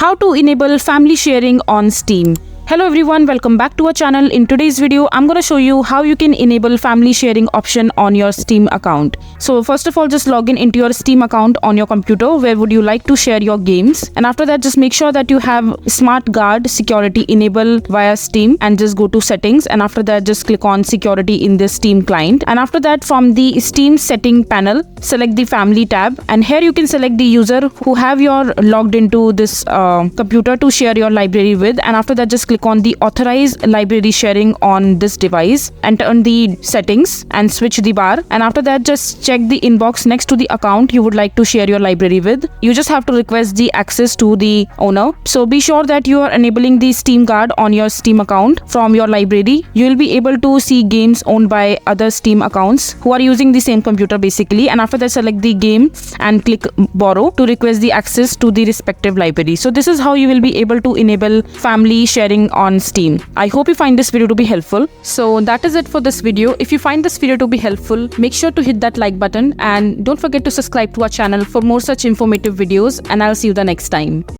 How to enable family sharing on Steam. Hello everyone, welcome back to our channel. In today's video, I'm going to show you how you can enable family sharing option on your Steam account. So first of all, just log in into your Steam account on your computer. Where would you like to share your games? And after that, just make sure that you have Smart Guard security enabled via Steam and just go to settings. And after that, just click on security in the Steam client. And after that, from the Steam setting panel, select the family tab. And here you can select the user who have your logged into this computer to share your library with. And after that, just click on the authorize library sharing on this device and turn the settings and switch the bar. And after that, just check the inbox next to the account you would like to share your library with. You just have to request the access to the owner. So be sure that you are enabling the Steam Guard on your Steam account from your library. You will be able to see games owned by other Steam accounts who are using the same computer basically. And after that, select the game and click borrow to request the access to the respective library. So this is how you will be able to enable family sharing on Steam. I hope you find this video to be helpful. So that is it for this video. If you find this video to be helpful, make sure to hit that like button and don't forget to subscribe to our channel for more such informative videos, and I'll see you the next time.